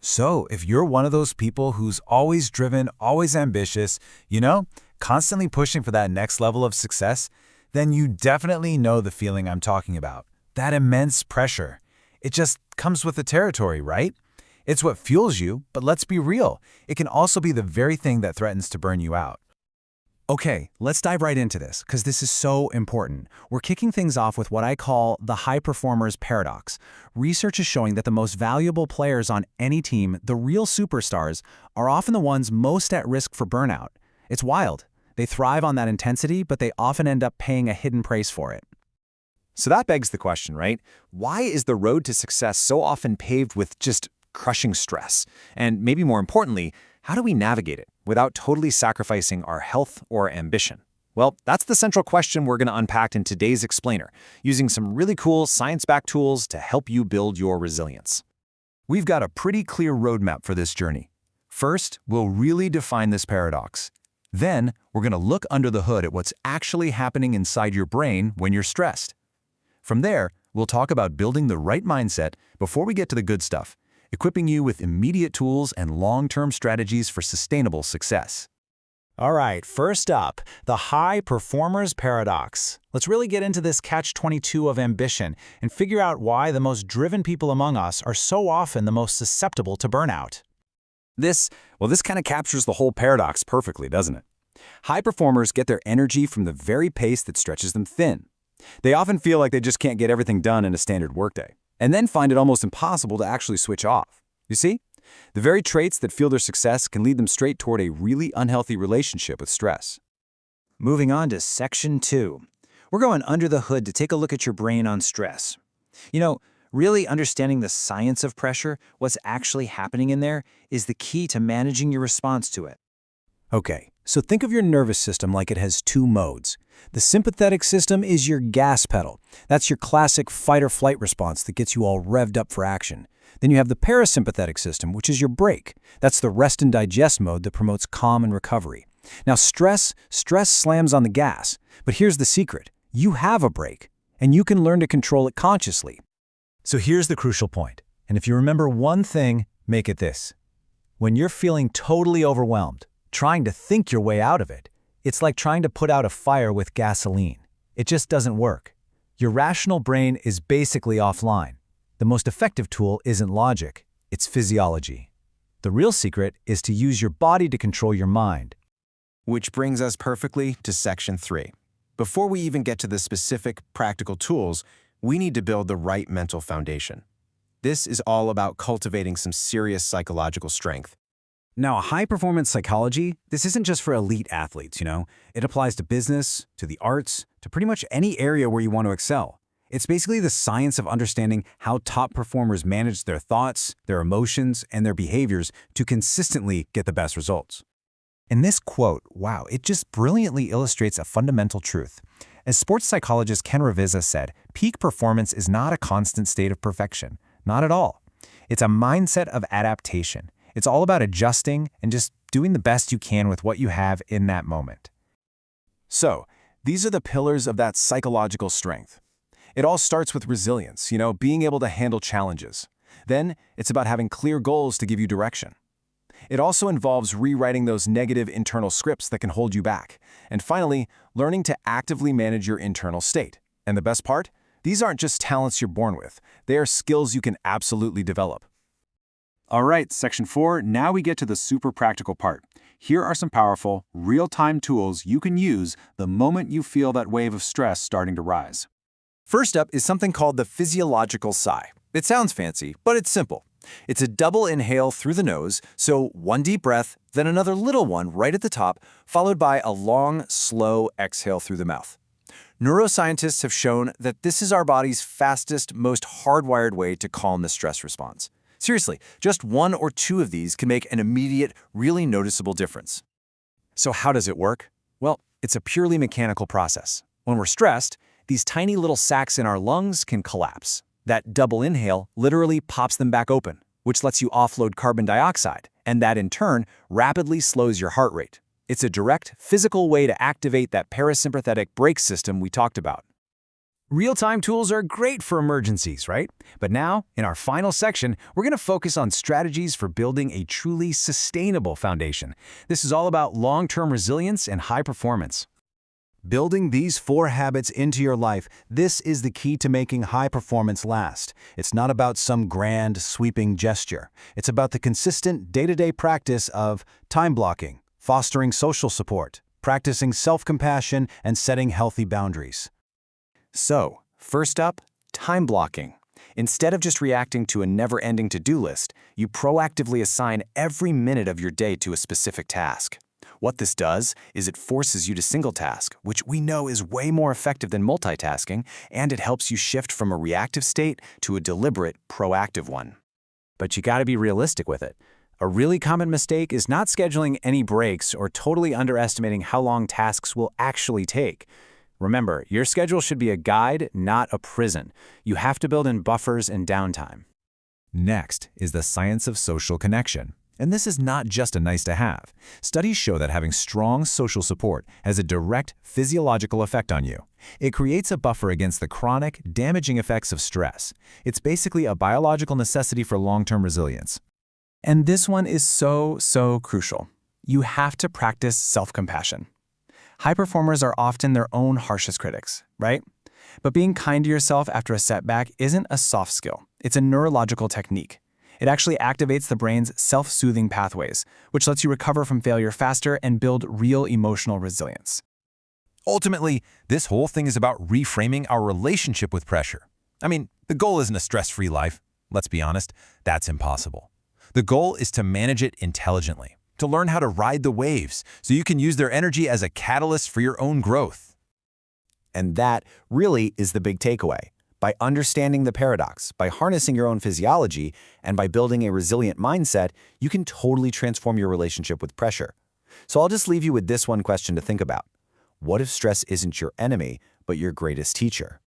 So, if you're one of those people who's always driven, always ambitious, constantly pushing for that next level of success, then you definitely know the feeling I'm talking about. That immense pressure. It just comes with the territory, right? It's what fuels you, but let's be real. It can also be the very thing that threatens to burn you out. Okay, let's dive right into this, because this is so important. We're kicking things off with what I call the high performers paradox. Research is showing that the most valuable players on any team, the real superstars, are often the ones most at risk for burnout. It's wild. They thrive on that intensity, but they often end up paying a hidden price for it. So that begs the question, right? Why is the road to success so often paved with just crushing stress? And maybe more importantly, how do we navigate it without totally sacrificing our health or ambition? Well, that's the central question we're going to unpack in today's Explainer, using some really cool science-backed tools to help you build your resilience. We've got a pretty clear roadmap for this journey. First, we'll really define this paradox. Then, we're going to look under the hood at what's actually happening inside your brain when you're stressed. From there, we'll talk about building the right mindset before we get to the good stuff, equipping you with immediate tools and long-term strategies for sustainable success. All right, first up, the high performers paradox. Let's really get into this catch-22 of ambition and figure out why the most driven people among us are so often the most susceptible to burnout. This kind of captures the whole paradox perfectly, doesn't it? High performers get their energy from the very pace that stretches them thin. They often feel like they just can't get everything done in a standard workday, and then find it almost impossible to actually switch off. You see? The very traits that fuel their success can lead them straight toward a really unhealthy relationship with stress. Moving on to Section 2. We're going under the hood to take a look at your brain on stress. Really understanding the science of pressure, what's actually happening in there, is the key to managing your response to it. Okay, so think of your nervous system like it has two modes. The sympathetic system is your gas pedal. That's your classic fight-or-flight response that gets you all revved up for action. Then you have the parasympathetic system, which is your brake. That's the rest and digest mode that promotes calm and recovery. Now stress slams on the gas, but here's the secret. You have a brake, and you can learn to control it consciously. So here's the crucial point, and if you remember one thing, make it this. When you're feeling totally overwhelmed, trying to think your way out of it, it's like trying to put out a fire with gasoline. It just doesn't work. Your rational brain is basically offline. The most effective tool isn't logic, it's physiology. The real secret is to use your body to control your mind. Which brings us perfectly to Section 3. Before we even get to the specific, practical tools, we need to build the right mental foundation. This is all about cultivating some serious psychological strength. Now, high-performance psychology, this isn't just for elite athletes, It applies to business, to the arts, to pretty much any area where you want to excel. It's basically the science of understanding how top performers manage their thoughts, their emotions, and their behaviors to consistently get the best results. And this quote, wow, it just brilliantly illustrates a fundamental truth. As sports psychologist Ken Ravizza said, peak performance is not a constant state of perfection. Not at all. It's a mindset of adaptation. It's all about adjusting and just doing the best you can with what you have in that moment. So, these are the pillars of that psychological strength. It all starts with resilience, being able to handle challenges. Then, it's about having clear goals to give you direction. It also involves rewriting those negative internal scripts that can hold you back. And finally, learning to actively manage your internal state. And the best part? These aren't just talents you're born with. They are skills you can absolutely develop. All right, Section 4, now we get to the super practical part. Here are some powerful, real-time tools you can use the moment you feel that wave of stress starting to rise. First up is something called the physiological sigh. It sounds fancy, but it's simple. It's a double inhale through the nose, so one deep breath, then another little one right at the top, followed by a long, slow exhale through the mouth. Neuroscientists have shown that this is our body's fastest, most hardwired way to calm the stress response. Seriously, just one or two of these can make an immediate, really noticeable difference. So how does it work? Well, it's a purely mechanical process. When we're stressed, these tiny little sacs in our lungs can collapse. That double inhale literally pops them back open, which lets you offload carbon dioxide, and that in turn rapidly slows your heart rate. It's a direct, physical way to activate that parasympathetic brake system we talked about. Real-time tools are great for emergencies, right? But now, in our final section, we're going to focus on strategies for building a truly sustainable foundation. This is all about long-term resilience and high performance. Building these 4 habits into your life, this is the key to making high performance last. It's not about some grand, sweeping gesture. It's about the consistent, day-to-day practice of time blocking, fostering social support, practicing self-compassion, and setting healthy boundaries. So, first up, time blocking. Instead of just reacting to a never-ending to-do list, you proactively assign every minute of your day to a specific task. What this does is it forces you to single task, which we know is way more effective than multitasking, and it helps you shift from a reactive state to a deliberate, proactive one. But you gotta be realistic with it. A really common mistake is not scheduling any breaks or totally underestimating how long tasks will actually take. Remember, your schedule should be a guide, not a prison. You have to build in buffers and downtime. Next is the science of social connection. And this is not just a nice-to-have. Studies show that having strong social support has a direct physiological effect on you. It creates a buffer against the chronic, damaging effects of stress. It's basically a biological necessity for long-term resilience. And this one is so crucial. You have to practice self-compassion. High performers are often their own harshest critics, right? But being kind to yourself after a setback isn't a soft skill. It's a neurological technique. It actually activates the brain's self-soothing pathways, which lets you recover from failure faster and build real emotional resilience. Ultimately, this whole thing is about reframing our relationship with pressure. I mean, the goal isn't a stress-free life. Let's be honest, that's impossible. The goal is to manage it intelligently, to learn how to ride the waves so you can use their energy as a catalyst for your own growth. And that really is the big takeaway. By understanding the paradox, by harnessing your own physiology, and by building a resilient mindset, you can totally transform your relationship with pressure. So I'll just leave you with this one question to think about. What if stress isn't your enemy, but your greatest teacher?